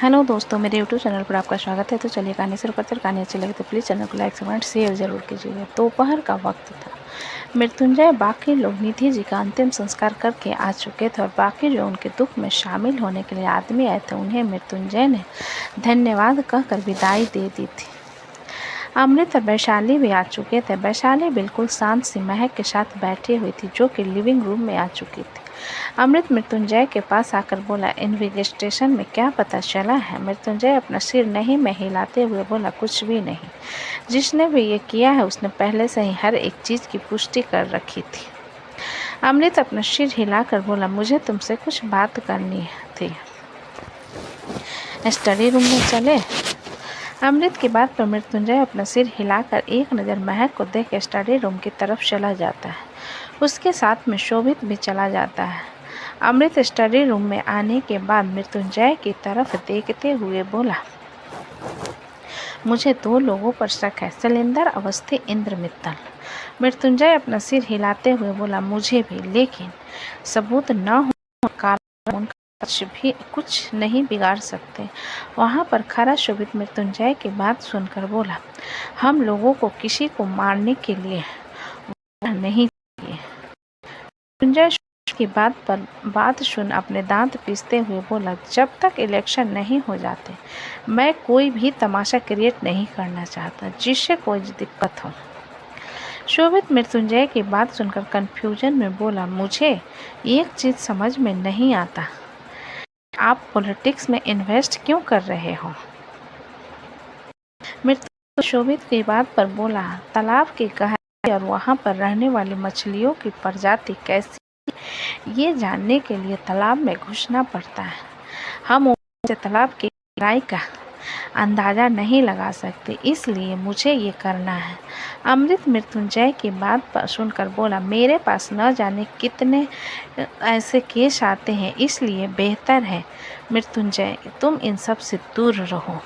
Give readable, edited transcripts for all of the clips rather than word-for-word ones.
Hello दोस्तों, मेरे YouTube channel पर आपका स्वागत है। तो चलिए कहानी शुरू करते हैं। कहानी अच्छी लगे तो प्लीज़ चैनल को लाइक कमेंट शेयर जरूर कीजिएगा। दोपहर का वक्त था। मृत्युंजय बाकी लोग निधि जी का अंतिम संस्कार करके आ चुके थे और बाकी जो उनके दुख में शामिल होने के लिए आदमी आए थे उन्हें मृत्युंजय ने धन्यवाद कहकर विदाई दे दी थी। अमृत और वैशाली भी आ चुके थे। वैशाली बिल्कुल शांत सी महक के साथ बैठी हुई थी जो कि लिविंग रूम में आ चुकी थी। अमृत मृत्युंजय के पास आकर बोला, इन्वेस्टिगेशन में क्या पता चला है? मृत्युंजय अपना सिर नहीं में हिलाते हुए बोला, कुछ भी नहीं। जिसने भी ये किया है उसने पहले से ही हर एक चीज़ की पुष्टि कर रखी थी। अमृत अपना सिर हिलाकर बोला, मुझे तुमसे कुछ बात करनी थी। स्टडी रूम में चले। अमृत की बात पर मृत्युंजय अपना सिर हिलाकर एक नज़र महक को देख स्टडी रूम की तरफ चला जाता है। उसके साथ में शोभित भी चला जाता है। अमृत स्टडी रूम में आने के बाद मृत्युंजय की तरफ देखते हुए बोला, मुझे 2 लोगों पर शक है, शैलेंद्र अवस्थी, इंद्र मित्तल। मृत्युंजय अपना सिर हिलाते हुए बोला, मुझे भी, लेकिन सबूत न होने के कारण उनका कुछ नहीं बिगाड़ सकते। वहाँ पर खड़ा शोभित मृत्युंजय की बात सुनकर बोला, हम लोगों को किसी को मारने के लिए नहीं चाहिए। मृत्युंजय की बात सुन अपने दांत पीसते हुए बोला, जब तक इलेक्शन नहीं हो जाते मैं कोई भी तमाशा क्रिएट नहीं करना चाहता जिससे कोई दिक्कत हो। शोभित मृत्युंजय की बात सुनकर कंफ्यूजन में बोला, मुझे एक चीज़ समझ में नहीं आता, आप पॉलिटिक्स में इन्वेस्ट क्यों कर रहे हो? मृत्युंजय शोभित की बात पर बोला, तालाब की गहराई और वहाँ पर रहने वाली मछलियों की प्रजाति कैसी, ये जानने के लिए तालाब में घुसना पड़ता है। हम ऊपर से तालाब की गहराई का अंदाज़ा नहीं लगा सकते, इसलिए मुझे ये करना है। अमृत मृत्युंजय की बात पर सुनकर बोला, मेरे पास न जाने कितने ऐसे केस आते हैं, इसलिए बेहतर है मृत्युंजय तुम इन सब से दूर रहो,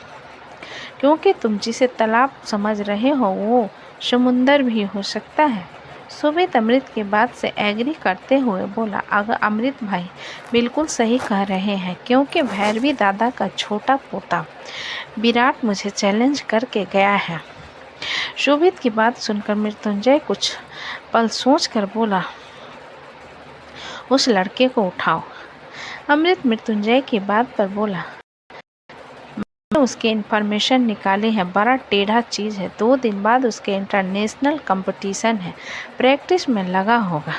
क्योंकि तुम जिसे तालाब समझ रहे हो वो समुंदर भी हो सकता है। शोभित अमृत की बात से एग्री करते हुए बोला, अगर अमृत भाई बिल्कुल सही कह रहे हैं, क्योंकि भैरवी दादा का छोटा पोता विराट मुझे चैलेंज करके गया है। शोभित की बात सुनकर मृत्युंजय कुछ पल सोचकर बोला, उस लड़के को उठाओ। अमृत मृत्युंजय की बात पर बोला, मैंने उसकी इन्फॉर्मेशन निकाली है, बड़ा टेढ़ा चीज़ है। 2 दिन बाद उसके इंटरनेशनल कंपटीशन है, प्रैक्टिस में लगा होगा।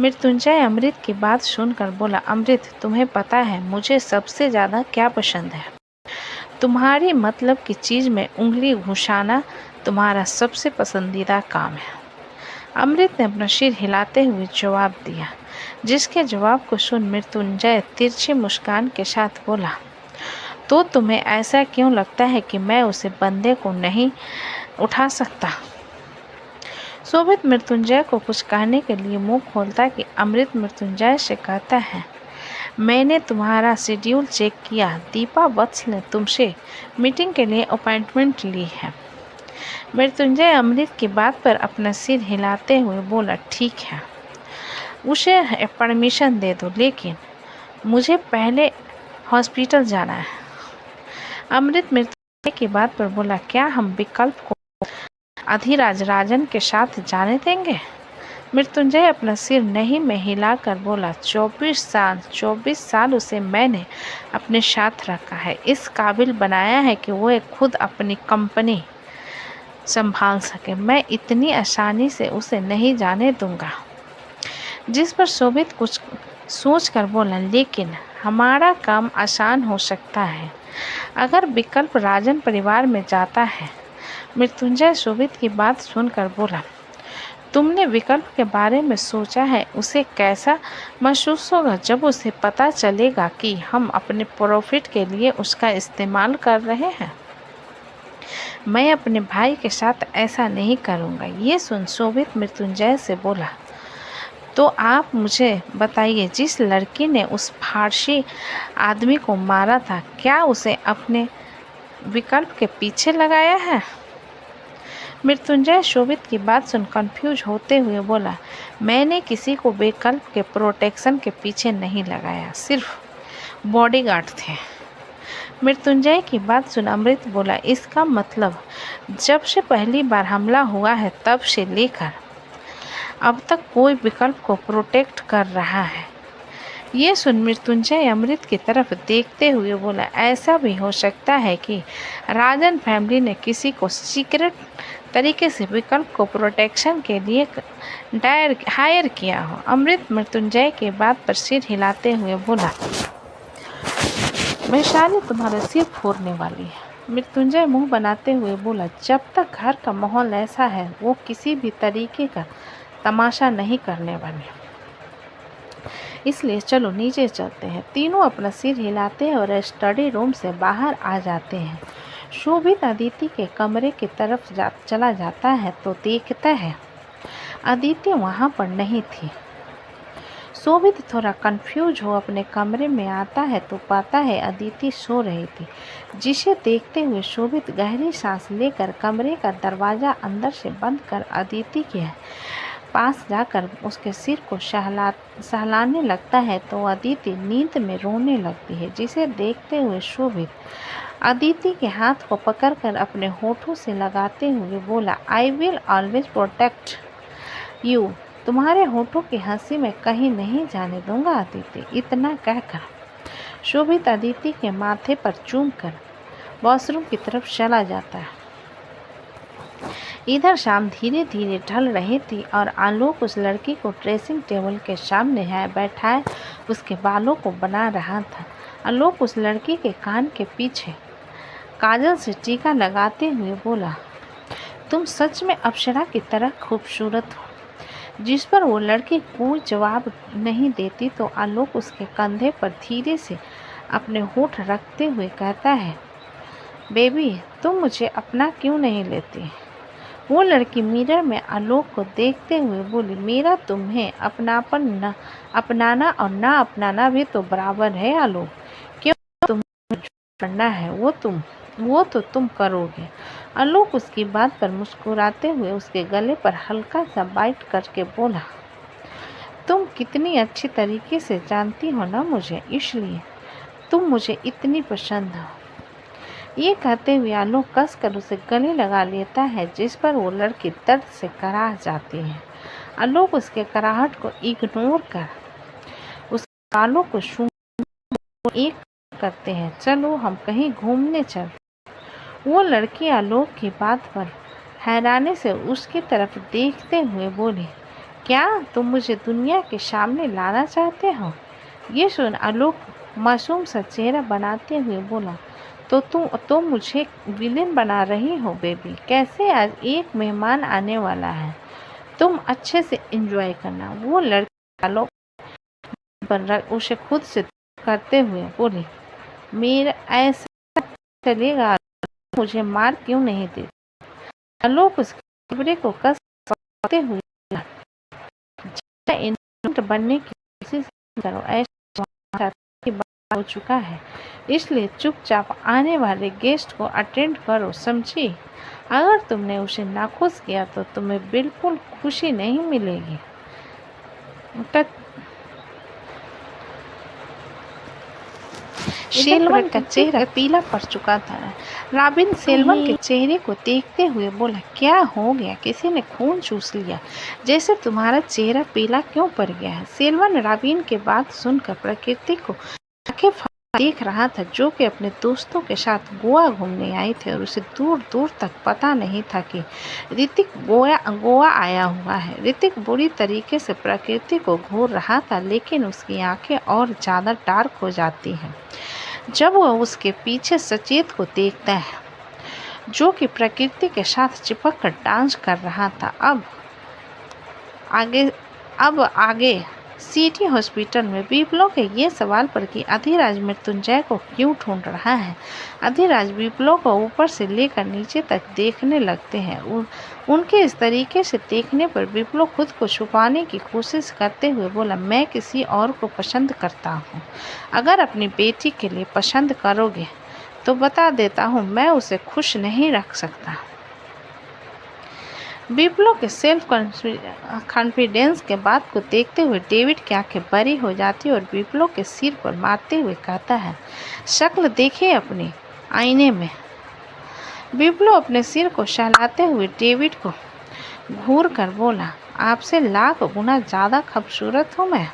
मृत्युंजय अमृत की बात सुनकर बोला, अमृत तुम्हें पता है मुझे सबसे ज़्यादा क्या पसंद है? तुम्हारी मतलब की चीज़ में उंगली घुसाना तुम्हारा सबसे पसंदीदा काम है। अमृत ने अपना सिर हिलाते हुए जवाब दिया, जिसके जवाब को सुन मृत्युंजय तिरछी मुस्कान के साथ बोला, तो तुम्हें ऐसा क्यों लगता है कि मैं उसे बंदे को नहीं उठा सकता? शोभित मृत्युंजय को कुछ कहने के लिए मुंह खोलता कि अमृत मृत्युंजय से कहता है, मैंने तुम्हारा शेड्यूल चेक किया, दीपा वत्स ने तुमसे मीटिंग के लिए अपॉइंटमेंट ली है। मृत्युंजय अमृत की बात पर अपना सिर हिलाते हुए बोला, ठीक है, उसे परमिशन दे दो, लेकिन मुझे पहले हॉस्पिटल जाना है। अमृत मृत्युंजय की बात पर बोला, क्या हम विकल्प को अधिराज राजन के साथ जाने देंगे? मृत्युंजय अपना सिर नहीं में हिलाकर बोला, 24 साल उसे मैंने अपने साथ रखा है, इस काबिल बनाया है कि वो खुद अपनी कंपनी संभाल सके। मैं इतनी आसानी से उसे नहीं जाने दूंगा। जिस पर शोभित कुछ सोच कर बोला, लेकिन हमारा काम आसान हो सकता है अगर विकल्प राजन परिवार में जाता है। मृत्युंजय शोभित की बात सुनकर बोला, तुमने विकल्प के बारे में सोचा है? उसे कैसा महसूस होगा जब उसे पता चलेगा कि हम अपने प्रॉफिट के लिए उसका इस्तेमाल कर रहे हैं? मैं अपने भाई के साथ ऐसा नहीं करूँगा। ये सुन शोभित मृत्युंजय से बोला, तो आप मुझे बताइए, जिस लड़की ने उस फारसी आदमी को मारा था, क्या उसे अपने विकल्प के पीछे लगाया है? मृत्युंजय शोभित की बात सुन कंफ्यूज होते हुए बोला, मैंने किसी को विकल्प के प्रोटेक्शन के पीछे नहीं लगाया, सिर्फ बॉडीगार्ड थे। मृत्युंजय की बात सुन अमृत बोला, इसका मतलब जब से पहली बार हमला हुआ है तब से लेकर अब तक कोई विकल्प को प्रोटेक्ट कर रहा है। ये सुन मृत्युंजय अमृत की तरफ देखते हुए बोला, ऐसा भी हो सकता है कि राजन फैमिली ने किसी को सीक्रेट तरीके से विकल्प को प्रोटेक्शन के लिए हायर किया हो। अमृत मृत्युंजय के बात पर सिर हिलाते हुए बोला, वैशाली तुम्हारा सिर फोड़ने वाली है। मृत्युंजय मुंह बनाते हुए बोला, जब तक घर का माहौल ऐसा है वो किसी भी तरीके का तमाशा नहीं करने वाले, इसलिए चलो नीचे चलते हैं। तीनों अपना सिर हिलाते हैं और स्टडी रूम से बाहर आ जाते हैं। शोभित अदिति के कमरे की तरफ चला जाता है तो देखता है अदिति वहाँ पर नहीं थी। शोभित थोड़ा कंफ्यूज हो अपने कमरे में आता है तो पाता है अदिति सो रही थी, जिसे देखते हुए शोभित गहरी सांस लेकर कमरे का दरवाज़ा अंदर से बंद कर अदिति के पास जाकर उसके सिर को सहलाने लगता है तो अदिति नींद में रोने लगती है, जिसे देखते हुए शोभित अदिति के हाथ को पकड़कर अपने होठों से लगाते हुए बोला, I will always protect you. तुम्हारे होठों की हंसी में कहीं नहीं जाने दूंगा अदिति। इतना कहकर शोभित अदिति के माथे पर चूमकर वॉशरूम की तरफ चला जाता है। इधर शाम धीरे धीरे ढल रही थी और आलोक उस लड़की को ड्रेसिंग टेबल के सामने बैठाए उसके बालों को बना रहा था। आलोक उस लड़की के कान के पीछे काजल से टीका लगाते हुए बोला, तुम सच में अप्सरा की तरह खूबसूरत हो। जिस पर वो लड़की कोई जवाब नहीं देती तो आलोक उसके कंधे पर धीरे से अपने होठ रखते हुए कहता है, बेबी तुम मुझे अपना क्यों नहीं लेती। वो लड़की मिरर में आलोक को देखते हुए बोली, मेरा तुम्हें अपनापन न अपनाना और ना अपनाना भी तो बराबर है आलोक। क्यों तुम्हें करना है वो तो तुम करोगे। आलोक उसकी बात पर मुस्कुराते हुए उसके गले पर हल्का सा बाइट करके बोला, तुम कितनी अच्छी तरीके से जानती हो ना मुझे, इसलिए तुम मुझे इतनी पसंद हो। ये कहते हुए आलोक कसकर उसे गले लगा लेता है, जिस पर वो लड़की दर्द से कराह जाती है। आलोक उसके कराहट को इग्नोर कर उस गालों को एक करते हैं, चलो हम कहीं घूमने चल। वो लड़की आलोक की बात पर हैरानी से उसकी तरफ देखते हुए बोली, क्या तुम मुझे दुनिया के सामने लाना चाहते हो। ये सुन आलोक मासूम सा चेहरा बनाते हुए बोला, तो तुम मुझे विलेन बना रही हो बेबी। कैसे, आज एक मेहमान आने वाला है, तुम अच्छे से एंजॉय करना। वो लड़की आलोक पर उसे खुद से करते हुए बोली, मेरा ऐसा चलेगा, मुझे मार क्यों नहीं दे। आलोक उसके कपड़े को कसते हुए बनने की कोशिश करो, ऐसा हो चुका है, इसलिए चुपचाप आने वाले गेस्ट को अटेंड करो, समझी। अगर तुमने उसे नाखुश किया तो तुम्हें बिल्कुल खुशी नहीं मिलेगी। सेल्वन का चेहरा पीला पड़ चुका था। रॉबिन सेल्वन के चेहरे को देखते हुए बोला, क्या हो गया, किसी ने खून चूस लिया, जैसे तुम्हारा चेहरा पीला क्यों पड़ गया है। सेल्वन रॉबिन के बात सुनकर प्रकृति को देख रहा था, जो कि अपने दोस्तों के साथ गोवा घूमने आई थे और उसे दूर दूर तक पता नहीं था कि ऋतिक गोवा आया हुआ है। ऋतिक बुरी तरीके से प्रकृति को घूर रहा था, लेकिन उसकी आंखें और ज़्यादा डार्क हो जाती हैं जब वह उसके पीछे सचेत को देखता है, जो कि प्रकृति के साथ चिपक कर डांस कर रहा था। अब आगे सिटी हॉस्पिटल में विप्लव के ये सवाल पर कि अधिराज मृत्युंजय को क्यों ढूंढ रहा है। अधिराज विप्लव को ऊपर से लेकर नीचे तक देखने लगते हैं। उनके इस तरीके से देखने पर विप्लव खुद को छुपाने की कोशिश करते हुए बोला, मैं किसी और को पसंद करता हूँ। अगर अपनी बेटी के लिए पसंद करोगे तो बता देता हूँ, मैं उसे खुश नहीं रख सकता। विप्लो के सेल्फ कॉन्फिडेंस के बात को देखते हुए डेविड की आंखें बड़ी हो जाती और विप्लो के सिर पर मारते हुए कहता है, शक्ल देखिए अपनी आईने में। विप्लो अपने सिर को सहलाते हुए डेविड को घूर कर बोला, आपसे लाख गुना ज़्यादा खूबसूरत हूँ मैं,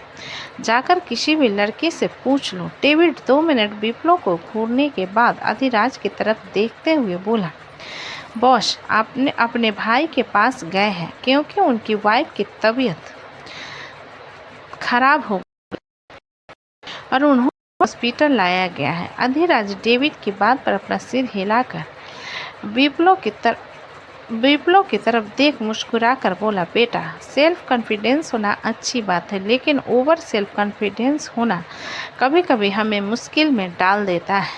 जाकर किसी भी लड़की से पूछ लो। डेविड 2 मिनट विप्लो को घूरने के बाद अधिराज की तरफ देखते हुए बोला, बॉस आपने अपने भाई के पास गए हैं क्योंकि उनकी वाइफ की तबीयत खराब हो और उन्हें हॉस्पिटल लाया गया है। अधिराज डेविड की बात पर अपना सिर हिलाकर विप्लो की तरफ देख मुस्कुरा कर बोला, बेटा सेल्फ कॉन्फिडेंस होना अच्छी बात है, लेकिन ओवर सेल्फ कॉन्फिडेंस होना कभी कभी हमें मुश्किल में डाल देता है।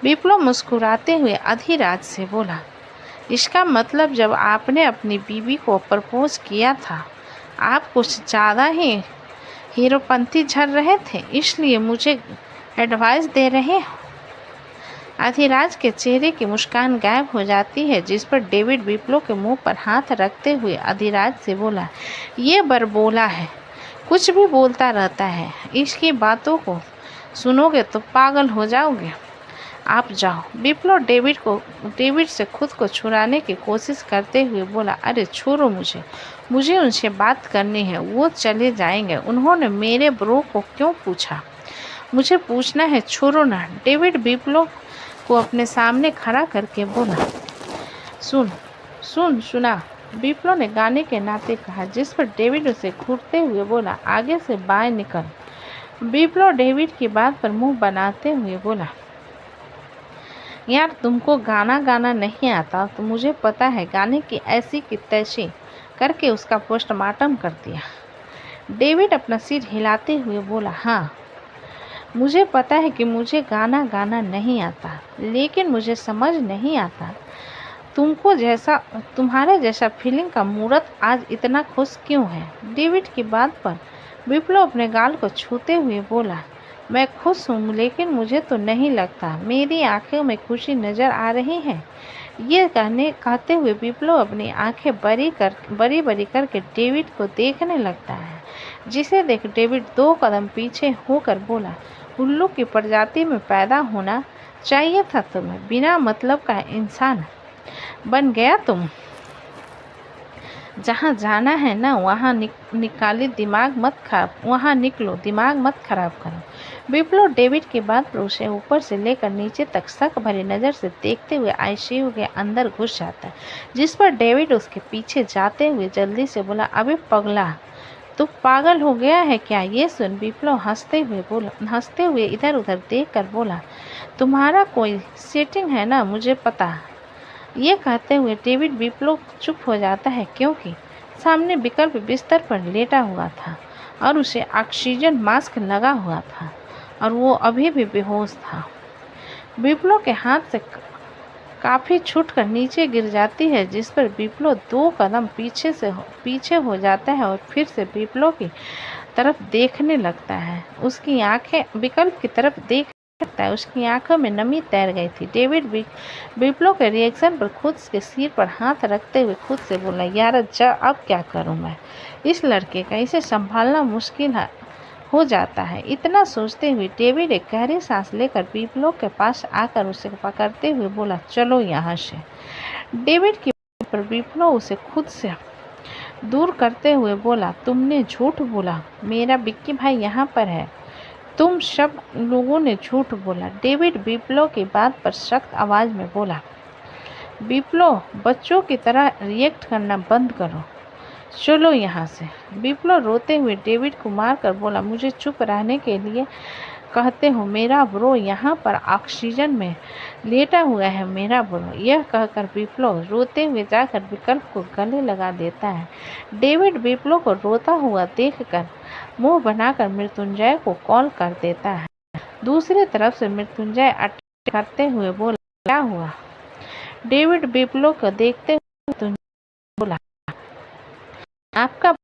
विप्लो मुस्कुराते हुए अधिराज से बोला, इसका मतलब जब आपने अपनी बीवी को प्रपोज किया था आप कुछ ज़्यादा ही हीरोपंती झड़ रहे थे, इसलिए मुझे एडवाइस दे रहे हो। अधिराज के चेहरे की मुस्कान गायब हो जाती है, जिस पर डेविड विप्लो के मुंह पर हाथ रखते हुए अधिराज से बोला, ये बरबोला है, कुछ भी बोलता रहता है, इसकी बातों को सुनोगे तो पागल हो जाओगे। आप जाओ। विप्लो डेविड से खुद को छुड़ाने की कोशिश करते हुए बोला, अरे छोड़ो मुझे उनसे बात करनी है, वो चले जाएंगे। उन्होंने मेरे ब्रो को क्यों पूछा, मुझे पूछना है, छोड़ो ना। डेविड विप्लो को अपने सामने खड़ा करके बोला, सुना। विप्लो ने गाने के नाते कहा, जिस पर डेविड उसे घूरते हुए बोला, आगे से बाएं निकल। विप्लो डेविड की बात पर मुंह बनाते हुए बोला, यार तुमको गाना नहीं आता तो मुझे पता है, गाने की ऐसी की तैसी करके उसका पोस्टमार्टम कर दिया। डेविड अपना सिर हिलाते हुए बोला, हाँ मुझे पता है कि मुझे गाना नहीं आता, लेकिन मुझे समझ नहीं आता तुम्हारे जैसा फीलिंग का मूर्त आज इतना खुश क्यों है। डेविड की बात पर विप्लो अपने गाल को छूते हुए बोला, मैं खुश हूँ, लेकिन मुझे तो नहीं लगता मेरी आंखों में खुशी नज़र आ रही है। ये कहते हुए विप्लो अपनी आंखें बड़ी करके डेविड को देखने लगता है, जिसे देख डेविड 2 कदम पीछे होकर बोला, उल्लू की प्रजाति में पैदा होना चाहिए था तुम्हें, बिना मतलब का इंसान बन गया तुम। जहाँ जाना है ना वहाँ निकलो, दिमाग मत खराब करो। विप्लो डेविड की बात पर उसे ऊपर से लेकर नीचे तक शक भरी नज़र से देखते हुए आईसीयू के अंदर घुस जाता है, जिस पर डेविड उसके पीछे जाते हुए जल्दी से बोला, अबे पगला तू पागल हो गया है क्या। ये सुन विप्लो हंसते हुए इधर उधर देख कर बोला, तुम्हारा कोई सेटिंग है ना, मुझे पता। ये कहते हुए डेविड विप्लो चुप हो जाता है, क्योंकि सामने विकल्प बिस्तर पर लेटा हुआ था और उसे ऑक्सीजन मास्क लगा हुआ था और वो अभी भी बेहोश था। विप्लो के हाथ से काफ़ी छूटकर नीचे गिर जाती है, जिस पर विप्लो 2 कदम पीछे हो जाता है और फिर से विप्लो की तरफ देखने लगता है। उसकी आंखें विकल्प की तरफ देख सकता है, उसकी आंखों में नमी तैर गई थी। डेविड विप्लो के रिएक्शन पर खुद के सिर पर हाथ रखते हुए खुद से बोला, यार अब क्या करूं मैं, इस लड़के का इसे संभालना मुश्किल हो जाता है। इतना सोचते हुए डेविड एक गहरी सांस लेकर विप्लो के पास आकर उसे पकड़ते हुए बोला, चलो यहाँ से। डेविड की बात पर विप्लो उसे खुद से दूर करते हुए बोला, तुमने झूठ बोला, मेरा विक्की भाई यहाँ पर है, तुम सब लोगों ने झूठ बोला। डेविड विप्लो की बात पर सख्त आवाज़ में बोला, विप्लो बच्चों की तरह रिएक्ट करना बंद करो, चलो यहाँ से। विप्लो रोते हुए डेविड को मारकर बोला, मुझे चुप रहने के लिए कहते हो, मेरा ब्रो यहाँ पर ऑक्सीजन में लेटा हुआ है, मेरा ब्रो। यह कहकर विप्लो रोते हुए जाकर विकल्प को गले लगा देता है। डेविड विप्लो को रोता हुआ देखकर मुंह बनाकर मृत्युंजय को कॉल कर देता है। दूसरी तरफ से मृत्युंजय अटैक करते हुए बोला, क्या हुआ। डेविड विप्लो को देखते हुए बोला, आपका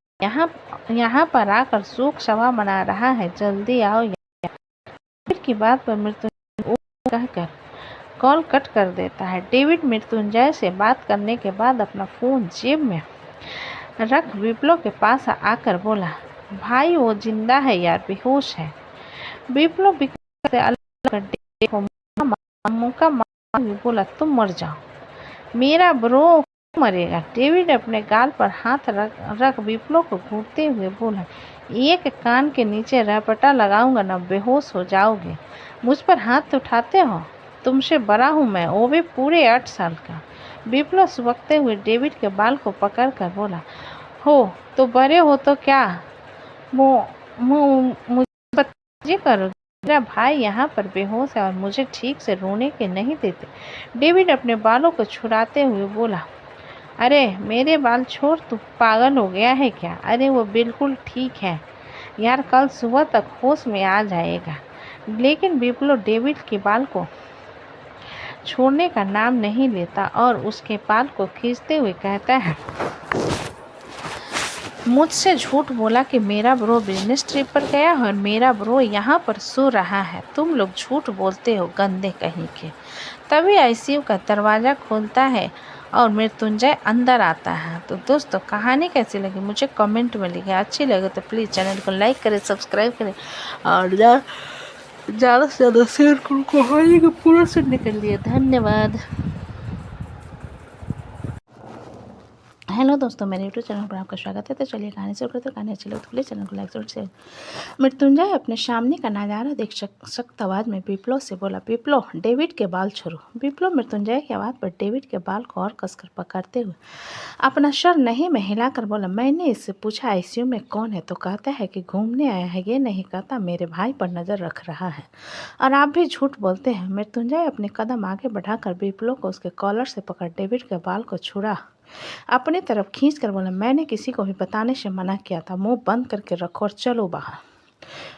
यहाँ पर आकर शोक सभा मना रहा है, जल्दी आओ। डेविड की बात पर मृत्युंजय कहकर कॉल कट कर देता है। डेविड मृत्युंजय से बात करने के बाद अपना फ़ोन जेब में रख विप्लव के पास आकर बोला, भाई वो जिंदा है यार, बेहोश है। विप्लव विकल से अलग कर डेविड को मुक्का मारते हुए बोला, तुम मर जाओ। मेरा ब्रो मरेगा। डेविड अपने गाल पर हाथ रख विप्लव को घूरते हुए बोला, एक कान के नीचे रपटा लगाऊंगा ना, बेहोश हो जाओगे। मुझ पर हाथ उठाते हो? तुमसे बड़ा हूँ मैं, वो भी पूरे 8 साल का। विप्लव सुबकते हुए डेविड के बाल को पकड़कर बोला, हो तो बड़े हो तो क्या मुझे बच्चे करोगे? मेरा भाई यहाँ पर बेहोश है और मुझे ठीक से रोने के नहीं देते। डेविड अपने बालों को छुड़ाते हुए बोला, अरे मेरे बाल छोड़, तू पागल हो गया है क्या? अरे वो बिल्कुल ठीक है यार, कल सुबह तक होश में आ जाएगा। लेकिन विप्लव डेविड के बाल को छोड़ने का नाम नहीं लेता और उसके बाल को खींचते हुए कहता है, मुझसे झूठ बोला कि मेरा ब्रो बिजनेस ट्रिप पर गया और मेरा ब्रो यहाँ पर सो रहा है। तुम लोग झूठ बोलते हो, गंदे कहीं के। तभी आईसीयू का दरवाज़ा खोलता है और मृत्युंजय अंदर आता है। तो दोस्तों, कहानी कैसी लगी मुझे कमेंट में लिखें। अच्छी लगे तो प्लीज़ चैनल को लाइक करें, सब्सक्राइब करें और ज़्यादा से ज़्यादा शेयर करो कहानी को पूरा सुनने के लिए। धन्यवाद। हेलो दोस्तों, मेरे यूट्यूब चैनल पर आपका स्वागत है। तो चलिए कहानी शुरू करते हैं। कहानी अच्छी लगे तो प्लीज़ चैनल को लाइक और शेयर। मृत्युंजय अपने सामने का नज़ारा देख सख्त आवाज़ में विप्लव से बोला, विप्लव डेविड के बाल छोड़ो। विप्लव मृत्युंजय की आवाज़ पर डेविड के बाल को और कसकर पकड़ते हुए अपना सर नहीं में हिलाकर बोला, मैंने इससे पूछा आईसीयू में कौन है तो कहता है कि घूमने आया है। ये नहीं कहता मेरे भाई पर नज़र रख रहा है, और आप भी झूठ बोलते हैं। मृत्युंजय अपने कदम आगे बढ़ाकर विप्लव को उसके कॉलर से पकड़ डेविड के बाल को छुड़ा अपनी तरफ खींच कर बोला, मैंने किसी को भी बताने से मना किया था। मुंह बंद करके रखो और चलो बाहर,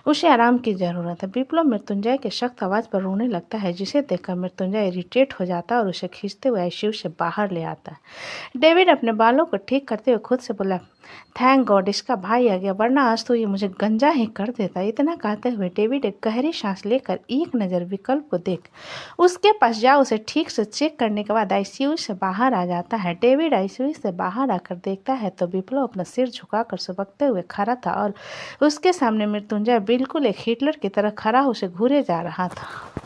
उसे आराम की ज़रूरत है। विप्लव मृत्युंजय के सख्त आवाज़ पर रोने लगता है, जिसे देखकर मृत्युंजय इरिटेट हो जाता है और उसे खींचते हुए आईसीयू से बाहर ले आता है। डेविड अपने बालों को ठीक करते हुए खुद से बोला, थैंक गॉड इसका भाई आ गया, वरना आज तो ये मुझे गंजा ही कर देता। इतना कहते हुए डेविड एक गहरी सांस लेकर एक नज़र विकल्प को देख उसके पास जा उसे ठीक से चेक करने के बाद आईसीयू से बाहर आ जाता है। डेविड आईसीयू से बाहर आकर देखता है तो विप्लव अपना सिर झुकाकर सुबकते हुए खड़ा था और उसके सामने मृत्युंजय बिल्कुल एक हिटलर की तरह खड़ा उसे घूरे जा रहा था।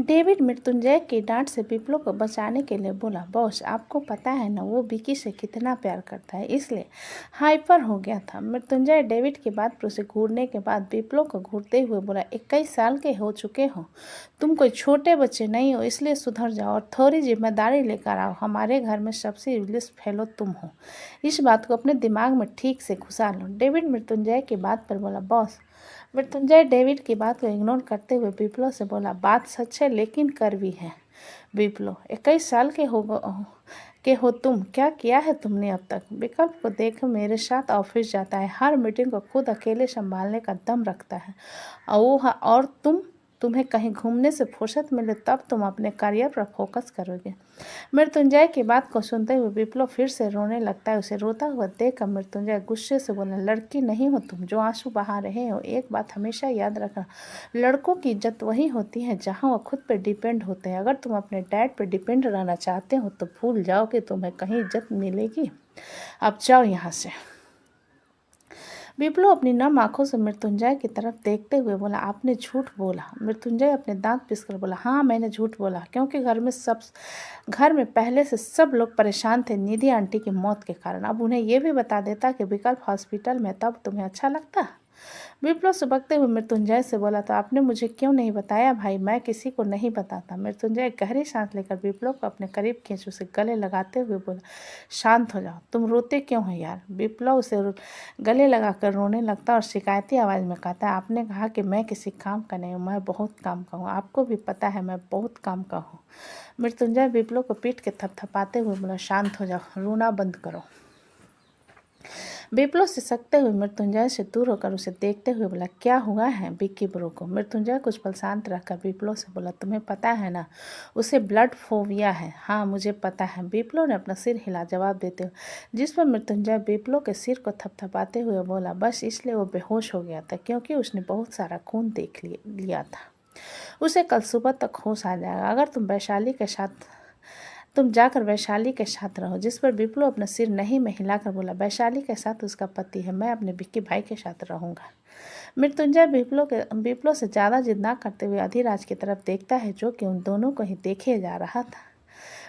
डेविड मृत्युंजय की डांट से विप्लव को बचाने के लिए बोला, बॉस आपको पता है ना वो विकी से कितना प्यार करता है, इसलिए हाइपर हो गया था। मृत्युंजय डेविड की बात पर उसे घूरने के बाद विप्लव को घूरते हुए बोला, 21 साल के हो चुके हो, तुम कोई छोटे बच्चे नहीं हो, इसलिए सुधर जाओ और थोड़ी जिम्मेदारी लेकर आओ। हमारे घर में सबसे यूजलेस फेलो तुम हो, इस बात को अपने दिमाग में ठीक से घुसा लो। डेविड मृत्युंजय की बात पर बोला, बॉस। मृत्युंजय डेविड की बात को इग्नोर करते हुए विप्लव से बोला, बात सच है लेकिन कड़वी है। विप्लव, 21 साल के हो तुम, क्या किया है तुमने अब तक? विकल्प को देख मेरे साथ ऑफिस जाता है, हर मीटिंग को खुद अकेले संभालने का दम रखता है, और तुम्हें कहीं घूमने से फुर्सत मिले तब तुम अपने करियर पर फोकस करोगे। मृत्युंजय की बात को सुनते हुए विप्लव फिर से रोने लगता है। उसे रोता हुआ देखकर मृत्युंजय गुस्से से बोला, लड़की नहीं हो तुम जो आंसू बहा रहे हो। एक बात हमेशा याद रखना, लड़कों की इज्जत वही होती है जहां वो खुद पर डिपेंड होते हैं। अगर तुम अपने डैड पर डिपेंड रहना चाहते हो तो भूल जाओ कि तुम्हें कहीं इज्जत मिलेगी। अब जाओ यहाँ से। विप्लव अपनी नम आंखों से मृत्युंजय की तरफ देखते हुए बोला, आपने झूठ बोला। मृत्युंजय अपने दांत पिसकर बोला, हाँ मैंने झूठ बोला, क्योंकि घर में पहले से सब लोग परेशान थे निधि आंटी की मौत के कारण। अब उन्हें यह भी बता देता कि विकल्प हॉस्पिटल में, तब तुम्हें अच्छा लगता। विप्लव सुबकते हुए मृत्युंजय से बोला, तो आपने मुझे क्यों नहीं बताया भाई, मैं किसी को नहीं बताता। मृत्युंजय गहरी सांस लेकर विप्लव को अपने करीब खींच उसे गले लगाते हुए बोला, शांत हो जाओ, तुम रोते क्यों हो यार। विप्लव उसे गले लगाकर रोने लगता और शिकायती आवाज़ में कहता, आपने कहा कि मैं किसी काम का नहीं हूँ, मैं बहुत काम का हूँ, आपको भी पता है मैं बहुत काम का हूँ। मृत्युंजय विप्लव को पीठ के थपथपाते हुए बोला, शांत हो जाओ, रोना बंद करो। विप्लव से सकते हुए मृत्युंजय से दूर होकर उसे देखते हुए बोला, क्या हुआ है विक्की ब्रो को। मृत्युंजय कुछ पल शांत रहकर विप्लव से बोला, तुम्हें पता है ना उसे ब्लड फोबिया है। हाँ मुझे पता है। विप्लव ने अपना सिर हिला जवाब देते हुए, जिस पर मृत्युंजय विप्लव के सिर को थपथपाते हुए बोला, बस इसलिए वो बेहोश हो गया था क्योंकि उसने बहुत सारा खून देख लिया था। उसे कल सुबह तक होश आ जाएगा। अगर तुम वैशाली के साथ तुम जाकर वैशाली के साथ रहो। जिस पर विप्लो अपना सिर नहीं में हिलाकर बोला, वैशाली के साथ उसका पति है, मैं अपने विक्की भाई के साथ रहूँगा। मृत्युंजय विप्लो से ज़्यादा जिद ना करते हुए अधिराज की तरफ देखता है, जो कि उन दोनों को ही देखे जा रहा था।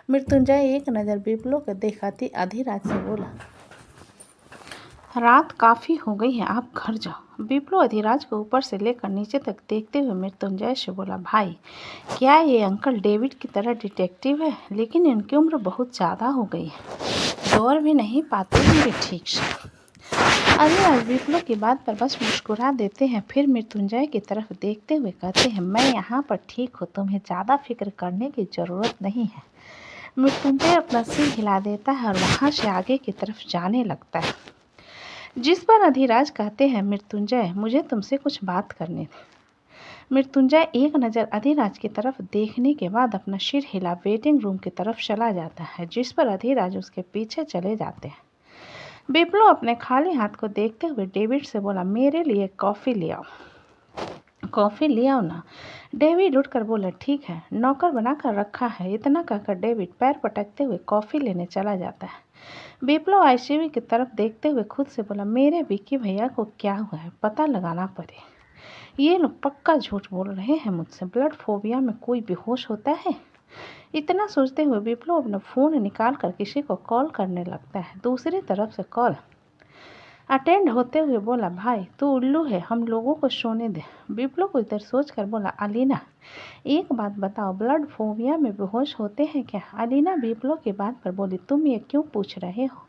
मृत्युंजय एक नज़र विप्लो को दिखाती अधिराज से बोला, रात काफ़ी हो गई है, आप घर जाओ। विप्लो अधिराज को ऊपर से लेकर नीचे तक देखते हुए मृत्युंजय से बोला, भाई क्या ये अंकल डेविड की तरह डिटेक्टिव है? लेकिन इनकी उम्र बहुत ज़्यादा हो गई है, दौड़ भी नहीं पाते होंगे ठीक से। अधिराज विप्लो की बात पर बस मुस्कुरा देते हैं, फिर मृत्युंजय की तरफ देखते हुए कहते हैं, मैं यहाँ पर ठीक हूँ, तुम्हें ज़्यादा फिक्र करने की ज़रूरत नहीं है। मृत्युंजय अपना सिर हिला देता है और वहाँ से आगे की तरफ जाने लगता है। जिस पर अधिराज कहते हैं, मृत्युंजय मुझे तुमसे कुछ बात करनी थी। मृत्युंजय एक नज़र अधिराज की तरफ देखने के बाद अपना सिर हिला वेटिंग रूम की तरफ चला जाता है, जिस पर अधिराज उसके पीछे चले जाते हैं। विप्लो अपने खाली हाथ को देखते हुए डेविड से बोला, मेरे लिए कॉफ़ी ले आओ। कॉफ़ी ले आओ ना। डेविड उठकर बोला, ठीक है, नौकर बनाकर रखा है। इतना कहकर डेविड पैर पटकते हुए कॉफ़ी लेने चला जाता है। विप्लो आईसीयू की तरफ देखते हुए खुद से बोला, मेरे विक्की भैया को क्या हुआ है, पता लगाना पड़े। ये लोग पक्का झूठ बोल रहे हैं मुझसे, ब्लड फोबिया में कोई बेहोश होता है। इतना सोचते हुए विप्लो अपना फ़ोन निकाल कर किसी को कॉल करने लगता है। दूसरी तरफ से कॉल अटेंड होते हुए बोला, भाई तू उल्लू है, हम लोगों को सोने दे। विप्लो को इधर सोच कर बोला, अलीना एक बात बताओ, ब्लड फोबिया में बेहोश होते हैं क्या? अलीना विप्लो की बात पर बोली, तुम ये क्यों पूछ रहे हो?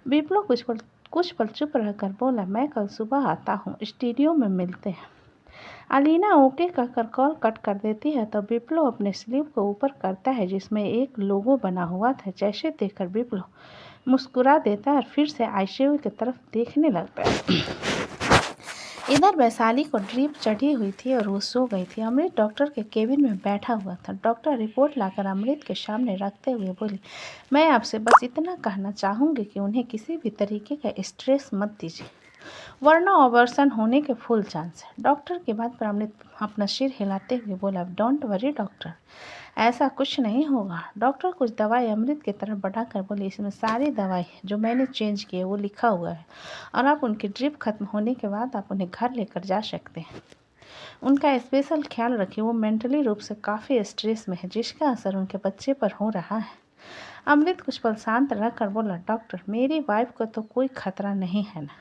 विप्लो कुछ पल चुप रहकर बोला, मैं कल सुबह आता हूँ, स्टूडियो में मिलते हैं। अलीना ओके कहकर कॉल कट कर देती है, तो विप्लो अपने स्लीव को ऊपर करता है जिसमें एक लोगो बना हुआ था। जैसे देखकर विप्लो मुस्कुरा देता है और फिर से आईसीयू की तरफ देखने लगता है। इधर वैशाली को ड्रिप चढ़ी हुई थी और वो सो गई थी। अमृत डॉक्टर के केबिन में बैठा हुआ था। डॉक्टर रिपोर्ट लाकर अमृत के सामने रखते हुए बोली, मैं आपसे बस इतना कहना चाहूँगी कि उन्हें किसी भी तरीके का स्ट्रेस मत दीजिए, वरना ऑपरेशन होने के फुल चांस है। डॉक्टर की बात पर अमृत अपना सिर हिलाते हुए बोला, डोंट वरी डॉक्टर, ऐसा कुछ नहीं होगा। डॉक्टर कुछ दवाई अमृत की तरफ बढ़ाकर बोले, इसमें सारी दवाई जो मैंने चेंज की है वो लिखा हुआ है, और आप उनकी ड्रिप खत्म होने के बाद आप उन्हें घर लेकर जा सकते हैं। उनका स्पेशल ख्याल रखिए, वो मेंटली रूप से काफ़ी स्ट्रेस में है, जिसका असर उनके बच्चे पर हो रहा है। अमृत कुछ पल शांत रहकर बोला, डॉक्टर मेरी वाइफ को तो कोई खतरा नहीं है ना?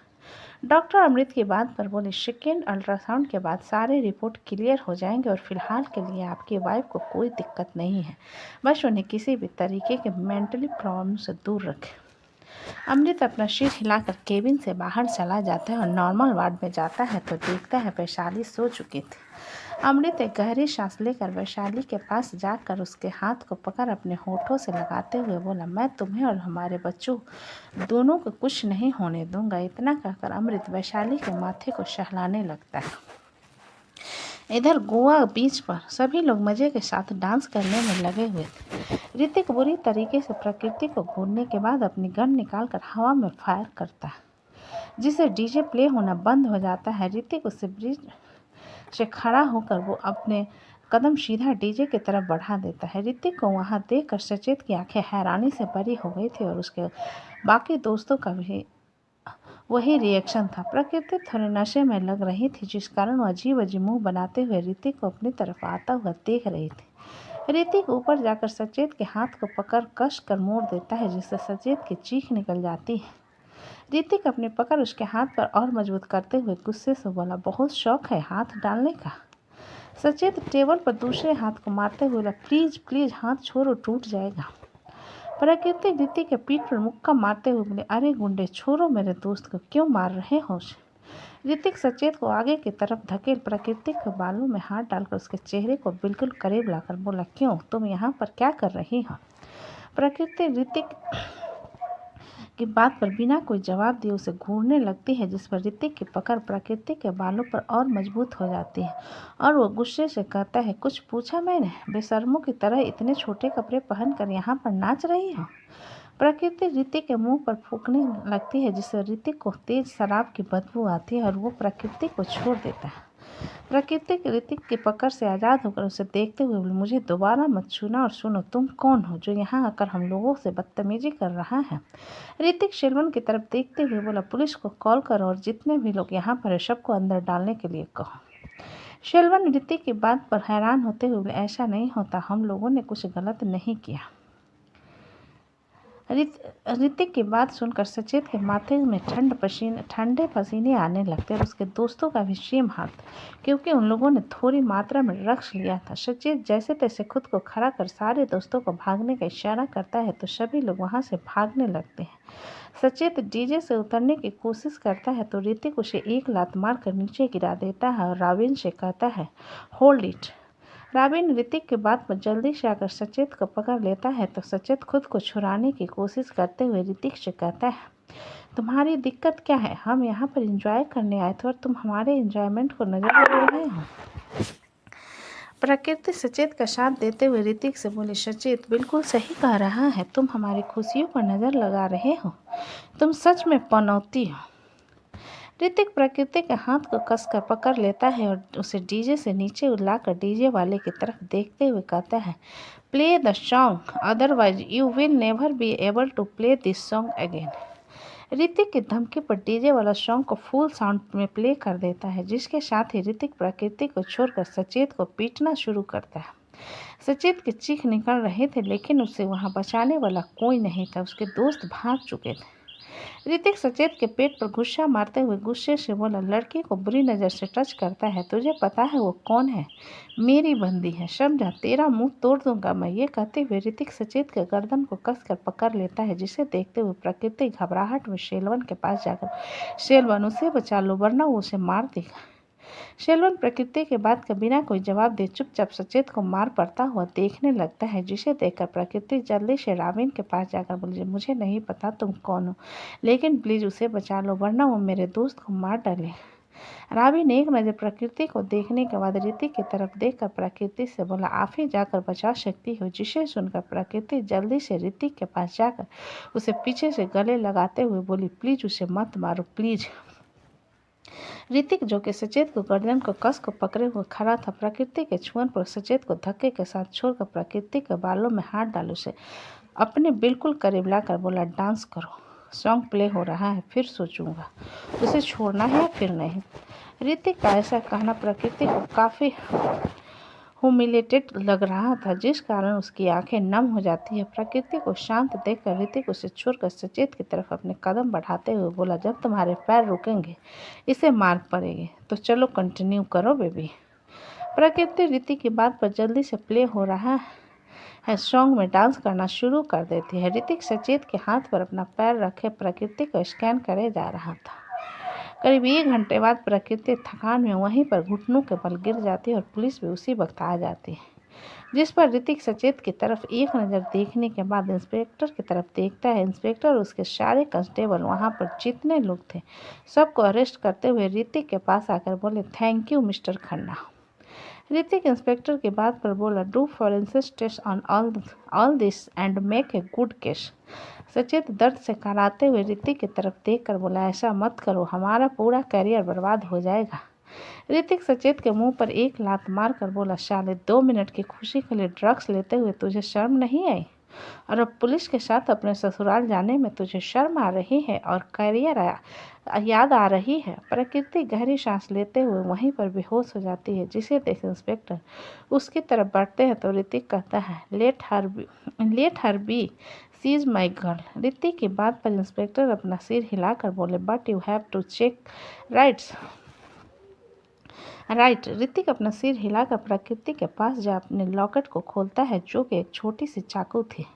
डॉक्टर अमृत की बात पर बोले, सेकेंड अल्ट्रासाउंड के बाद सारे रिपोर्ट क्लियर हो जाएंगे और फिलहाल के लिए आपकी वाइफ को कोई दिक्कत नहीं है, बस उन्हें किसी भी तरीके के मेंटली प्रॉब्लम से दूर रखें। अमृत अपना सिर हिलाकर केबिन से बाहर चला जाता है और नॉर्मल वार्ड में जाता है तो देखता है वैशाली सो चुकी थी। अमृत एक गहरी सांस लेकर वैशाली के पास जाकर उसके हाथ को पकड़ अपने होठों से लगाते हुए बोला, मैं तुम्हें और हमारे बच्चों दोनों को कुछ नहीं होने दूंगा। इतना कहकर अमृत वैशाली के माथे को सहलाने लगता है। इधर गोवा बीच पर सभी लोग मज़े के साथ डांस करने में लगे हुए थे। ऋतिक बुरी तरीके से प्रकृति को घूरने के बाद अपनी गन निकालकर हवा में फायर करता है, जिससे डीजे प्ले होना बंद हो जाता है। ऋतिक उससे ब्रिज से खड़ा होकर वो अपने कदम सीधा डीजे की तरफ बढ़ा देता है। ऋतिक को वहाँ देखकर सचेत की आंखें हैरानी से भरी हो गई थी और उसके बाकी दोस्तों का भी वही रिएक्शन था। प्रकृति थोड़े नशे में लग रही थी, जिस कारण वो अजीब अजीब मुँह बनाते हुए ऋतिक को अपनी तरफ आता हुआ देख रही थी। ऋतिक ऊपर जाकर सचेत के हाथ को पकड़ कस कर मोड़ देता है, जिससे सचेत की चीख निकल जाती है। ऋतिक अपनी पकड़ उसके हाथ पर और मजबूत करते हुए गुस्से से बोला, बहुत शौक है हाथ डालने का? सचेत टेबल पर दूसरे हाथ को मारते हुए बोला, प्लीज़ प्लीज़ हाथ छोड़ो, टूट जाएगा। प्रकृति ऋतिक के पीठ पर मुक्का मारते हुए बोले, अरे गुंडे, छोड़ो मेरे दोस्त को, क्यों मार रहे हो? ऋतिक सचेत को आगे की तरफ धकेल प्रकृति के बालों में हाथ डालकर उसके चेहरे को बिल्कुल करीब लाकर बोला, क्यों, तुम यहाँ पर क्या कर रही हो? प्रकृति ऋतिक की बात पर बिना कोई जवाब दिए उसे घूरने लगती है, जिस पर ऋतिक की पकड़ प्रकृति के बालों पर और मजबूत हो जाती है और वो गुस्से से कहता है, कुछ पूछा मैंने? बेशर्मों की तरह इतने छोटे कपड़े पहनकर यहाँ पर नाच रही हो? प्रकृति ऋतिक के मुंह पर फूंकने लगती है, जिससे ऋतिक को तेज शराब की बदबू आती है और वो प्रकृति को छोड़ देता है। प्राकृतिक ऋतिक की पकड़ से आज़ाद होकर उसे देखते हुए बोली, मुझे दोबारा मत छूना और सुनो, तुम कौन हो जो यहाँ आकर हम लोगों से बदतमीजी कर रहा है। ऋतिक शेलवन की तरफ देखते हुए बोला, पुलिस को कॉल करो और जितने भी लोग यहाँ पर है सबको अंदर डालने के लिए कहो। शेलवन ऋतिक की बात पर हैरान होते हुए बोले, ऐसा नहीं होता, हम लोगों ने कुछ गलत नहीं किया। ऋतिक की बात सुनकर सचेत के माथे में ठंडे पसीने आने लगते और उसके दोस्तों का भी सेम हाल, क्योंकि उन लोगों ने थोड़ी मात्रा में ड्रग्स लिया था। सचेत जैसे तैसे खुद को खड़ा कर सारे दोस्तों को भागने का इशारा करता है तो सभी लोग वहां से भागने लगते हैं। सचेत डीजे से उतरने की कोशिश करता है तो ऋतिक उसे एक लात मारकर नीचे गिरा देता है और रॉबिन से कहता है, होल्ड इट। रॉबिन ऋतिक की बात पर जल्दी से आकर सचेत को पकड़ लेता है तो सचेत खुद को छुड़ाने की कोशिश करते हुए ऋतिक से कहता है, तुम्हारी दिक्कत क्या है? हम यहाँ पर एंजॉय करने आए थे और तुम हमारे एंजॉयमेंट को नजर लगा रहे हो। प्रकृति सचेत का साथ देते हुए ऋतिक से बोले, सचेत बिल्कुल सही कह रहा है, तुम हमारी खुशियों पर नजर लगा रहे हो, तुम सच में पनौती हो। ऋतिक प्रकृति के हाथ को कसकर पकड़ लेता है और उसे डीजे से नीचे उलाकर डीजे वाले की तरफ देखते हुए कहता है, play the song, otherwise you will never be able to play this song again. Hrithik की धमकी पर डीजे वाला सॉन्ग को फुल साउंड में प्ले कर देता है, जिसके साथ ही ऋतिक प्रकृति को छोड़कर सचेत को पीटना शुरू करता है। सचेत के चीख निकल रहे थे लेकिन उसे वहां बचाने वाला कोई नहीं था, उसके दोस्त भाग चुके थे। ऋतिक सचेत के पेट पर गुस्सा मारते हुए गुस्से से बोला, लड़की को बुरी नज़र से टच करता है, तुझे पता है वो कौन है? मेरी बंदी है, समझा, तेरा मुंह तोड़ दूंगा मैं। ये कहते हुए ऋतिक सचेत के गर्दन को कसकर पकड़ लेता है, जिसे देखते हुए प्रकृति घबराहट में शेलवन के पास जाकर, शेलवन उसे बचा लो वरना वो उसे मार देगा। शेलवन प्रकृति के बात का बिना कोई जवाब दे चुपचाप सचेत को मार पड़ता हुआ देखने लगता है, जिसे देखकर प्रकृति जल्दी से रॉबिन के पास जाकर बोली, मुझे नहीं पता तुम कौन हो, लेकिन प्लीज उसे बचा लो वरना वो मेरे दोस्त को मार डाले। रॉबिन एक नज़र प्रकृति को देखने के बाद ऋतिक की तरफ देखकर प्रकृति से बोला, आप ही जाकर बचा सकती हो। जिसे सुनकर प्रकृति जल्दी से ऋतिक के पास जाकर उसे पीछे से गले लगाते हुए बोली, प्लीज उसे मत मारो प्लीज। ऋतिक जो कि सचेत को गर्दन को कस को पकड़े हुए खड़ा था, प्रकृति के छुअन पर सचेत को धक्के के साथ छोड़कर प्रकृति के बालों में हाथ डाल उसे अपने बिल्कुल करीब लाकर बोला, डांस करो, सॉन्ग प्ले हो रहा है, फिर सोचूंगा उसे छोड़ना है या फिर नहीं। ऋतिक का ऐसा कहना प्रकृति को काफ़ी ह्यूमिलेटेड लग रहा था, जिस कारण उसकी आंखें नम हो जाती है। प्रकृति को शांत देखकर ऋतिक उसे छोड़कर सचेत की तरफ अपने कदम बढ़ाते हुए बोला, जब तुम्हारे पैर रुकेंगे इसे मार पड़ेगी, तो चलो कंटिन्यू करो बेबी। प्रकृति ऋतिक की बात पर जल्दी से प्ले हो रहा है सॉन्ग में डांस करना शुरू कर देती है। ऋतिक सचेत के हाथ पर अपना पैर रखे प्रकृति को स्कैन करे जा रहा था। करीब 1 घंटे बाद प्रकृति थकान में वहीं पर घुटनों के बल गिर जाती है और पुलिस भी उसी वक्त आ जाती है, जिस पर ऋतिक सचेत की तरफ एक नज़र देखने के बाद इंस्पेक्टर की तरफ देखता है। इंस्पेक्टर और उसके सारे कांस्टेबल वहां पर जितने लोग थे सबको अरेस्ट करते हुए ऋतिक के पास आकर बोले, thank you Mister Khanna. Hrithik inspector की बात पर बोला, do forensic test on all this and make a good case. सचेत दर्द से कराते हुए ऋतिक की तरफ देखकर बोला, ऐसा मत करो, हमारा पूरा करियर बर्बाद हो जाएगा। ऋतिक सचेत के मुंह पर एक लात मार कर बोला, साले 2 मिनट की खुशी के लिए ड्रग्स लेते हुए तुझे शर्म नहीं आई? और अब पुलिस के साथ अपने ससुराल जाने में तुझे शर्म आ रही है और करियर याद आ रही है। प्रकृति गहरी सांस लेते हुए वहीं पर बेहोश हो जाती है, जिसे देख इंस्पेक्टर उसकी तरफ बढ़ते हैं तो ऋतिक कहता है, let her be she is my girl. Hrithik की बात पर इंस्पेक्टर अपना सिर हिलाकर बोले, but you have to check rights right. Hrithik अपना सिर हिलाकर प्रकृति के पास जा अपने लॉकेट को खोलता है, जो कि एक छोटी सी चाकू थी।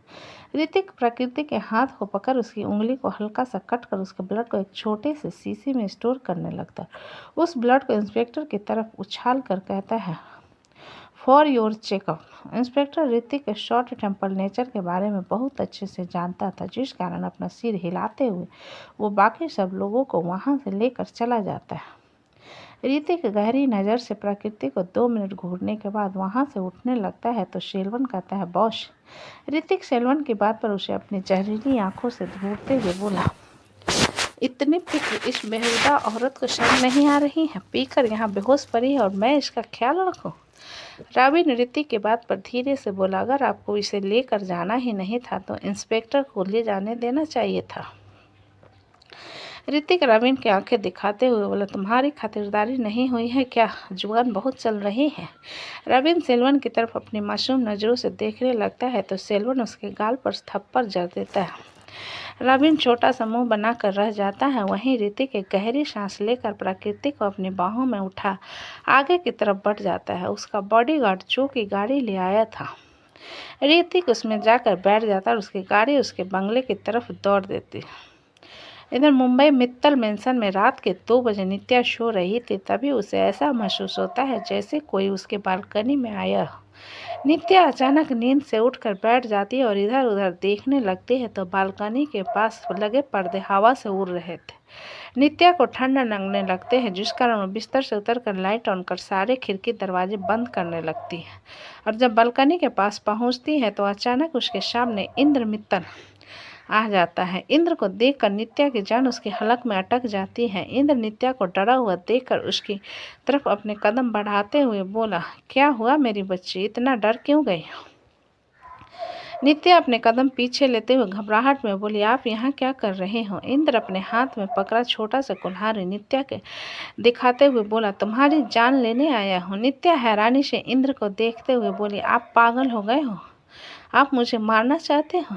ऋतिक प्रकृति के हाथ को पकड़ उसकी उंगली को हल्का सा कट कर उसके ब्लड को एक छोटे से शीशी में स्टोर करने लगता। उस ब्लड को इंस्पेक्टर की तरफ उछाल कर कहता है, for your checkup. Inspector Hrithik के शॉर्ट टेम्पर नेचर के बारे में बहुत अच्छे से जानता था, जिस कारण अपना सिर हिलाते हुए वो बाकी सब लोगों को वहां से लेकर चला जाता है। ऋतिक गहरी नज़र से प्रकृति को 2 मिनट घूरने के बाद वहां से उठने लगता है तो शेलवन कहता है, बॉस। ऋतिक शेलवन की बात पर उसे अपनी जहरीली आंखों से घूरते हुए बोला, इतनी फिक्र इस बेहुदा औरत को शर्म नहीं आ रही है? पीकर यहाँ बेहोश पड़ी है और मैं इसका ख्याल रखूं? रॉबिन ऋतिक के बात पर धीरे से बोला, अगर आपको इसे लेकर जाना ही नहीं था तो इंस्पेक्टर को ले जाने देना चाहिए था। ऋतिक रॉबिन की आंखें दिखाते हुए बोला, तुम्हारी खातिरदारी नहीं हुई है क्या? जुबान बहुत चल रही है। रॉबिन सेल्वन की तरफ अपनी मासूम नज़रों से देखने लगता है तो सेल्वन उसके गाल पर थप्पड़ जड़ देता है। रॉबिन छोटा सा मुंह बनाकर रह जाता है। वहीं ऋतिक एक गहरी सांस लेकर प्रकृति को अपनी बाहों में उठा आगे की तरफ बढ़ जाता है। उसका बॉडीगार्ड जो कि गाड़ी ले आया था, ऋतिक उसमें जाकर बैठ जाता और उसकी गाड़ी उसके बंगले की तरफ दौड़ देती। इधर मुंबई मित्तल मेंशन में रात के 2 बजे नित्या सो रही थी। तभी उसे ऐसा महसूस होता है जैसे कोई उसके बालकनी में आया। नित्या अचानक नींद से उठकर बैठ जाती है और इधर उधर देखने लगती है तो बालकनी के पास लगे पर्दे हवा से उड़ रहे थे। नित्या को ठंड लगने लगते हैं, जिस कारण वो बिस्तर से उतरकर लाइट ऑन कर सारे खिड़की दरवाजे बंद करने लगती है। और जब बालकनी के पास पहुंचती है तो अचानक उसके सामने इंद्र मित्तल आ जाता है। इंद्र को देखकर नित्या की जान उसकी हलक में अटक जाती है। इंद्र नित्या को डरा हुआ देखकर उसकी तरफ अपने कदम बढ़ाते हुए बोला, क्या हुआ मेरी बच्ची, इतना डर क्यों गई? नित्या अपने कदम पीछे लेते हुए घबराहट में बोली, आप यहाँ क्या कर रहे हो? इंद्र अपने हाथ में पकड़ा छोटा सा कुल्हाड़ी नित्या के दिखाते हुए बोला, तुम्हारी जान लेने आया हूँ। नित्या हैरानी से इंद्र को देखते हुए बोली, आप पागल हो गए हो? आप मुझे मारना चाहते हो?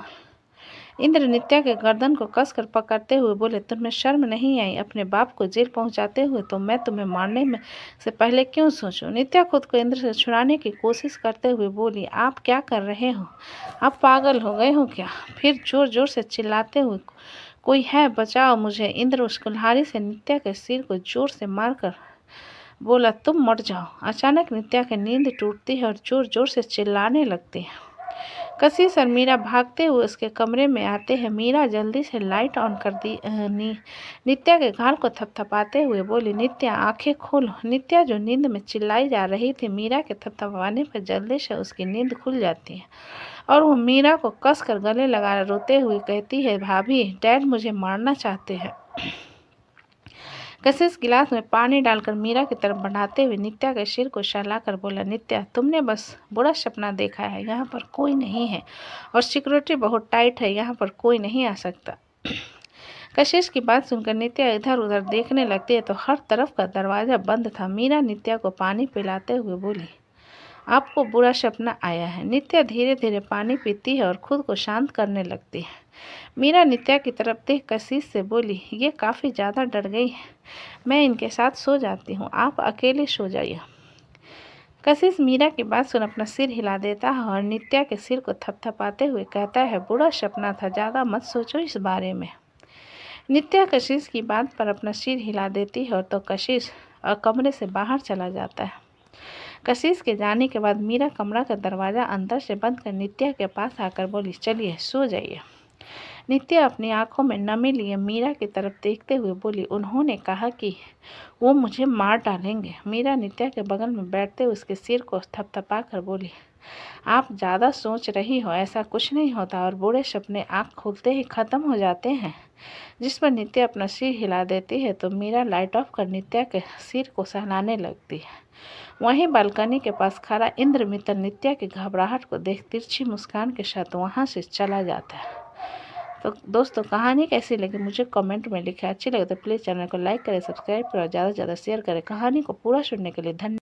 इंद्र नित्या के गर्दन को कसकर पकड़ते हुए बोले, तुम्हें शर्म नहीं आई? अपने बाप को जेल पहुंचाते हुए तो मैं तुम्हें मारने में से पहले क्यों सोचूं? नित्या खुद को इंद्र से छुड़ाने की कोशिश करते हुए बोली, आप क्या कर रहे हो? आप पागल हो गए हो क्या? फिर जोर जोर से चिल्लाते हुए, कोई है, बचाओ मुझे। इंद्र उस कुल्हाड़ी से नित्या के सिर को जोर से मारकर बोला, तुम मर जाओ। अचानक नित्या की नींद टूटती है और जोर जोर से चिल्लाने लगती है। कशिश और मीरा भागते हुए उसके कमरे में आते हैं। मीरा जल्दी से लाइट ऑन कर दी नित्या के गाल को थपथपाते हुए बोली, नित्या आंखें खोलो। नित्या जो नींद में चिल्लाई जा रही थी, मीरा के थपथपाने पर जल्दी से उसकी नींद खुल जाती है और वो मीरा को कसकर गले लगा रोते हुए कहती है, भाभी, डैड मुझे मारना चाहते हैं। कशिश गिलास में पानी डालकर मीरा की तरफ बढ़ाते हुए नित्या के सिर को सहलाकर बोला, नित्या, तुमने बस बुरा सपना देखा है। यहाँ पर कोई नहीं है और सिक्योरिटी बहुत टाइट है, यहाँ पर कोई नहीं आ सकता। कशिश की बात सुनकर नित्या इधर उधर देखने लगती है तो हर तरफ का दरवाज़ा बंद था। मीरा नित्या को पानी पिलाते हुए बोली, आपको बुरा सपना आया है। नित्या धीरे धीरे पानी पीती है और खुद को शांत करने लगती है। मीरा नित्या की तरफ देख कशिश से बोली, ये काफ़ी ज़्यादा डर गई है, मैं इनके साथ सो जाती हूँ, आप अकेले सो जाइए। कशिश मीरा की बात सुन अपना सिर हिला देता है और नित्या के सिर को थपथपाते हुए कहता है, बुरा सपना था, ज़्यादा मत सोचो इस बारे में। नित्या कशिश की बात पर अपना सिर हिला देती है और तो कशिश कमरे से बाहर चला जाता है। कशिश के जाने के बाद मीरा कमरा का दरवाज़ा अंदर से बंद कर नित्या के पास आकर बोली, चलिए सो जाइए। नित्या अपनी आंखों में नमी लिए मीरा की तरफ देखते हुए बोली, उन्होंने कहा कि वो मुझे मार डालेंगे। मीरा नित्या के बगल में बैठते उसके सिर को थपथपा कर बोली, आप ज़्यादा सोच रही हो, ऐसा कुछ नहीं होता और बुरे सपने आँख खोलते ही ख़त्म हो जाते हैं। जिस पर नित्या अपना सिर हिला देती है तो मीरा लाइट ऑफ कर नित्या के सिर को सहलाने लगती है। वहीं बालकनी के पास खड़ा इंद्र मित्तल नित्या की घबराहट को देख तिरछी मुस्कान के साथ वहां से चला जाता है। तो दोस्तों, कहानी कैसी लगी मुझे कमेंट में लिखें। अच्छी लगे तो प्लीज़ चैनल को लाइक करें, सब्सक्राइब करें और ज़्यादा से ज़्यादा शेयर करें। कहानी को पूरा सुनने के लिए धन्यवाद।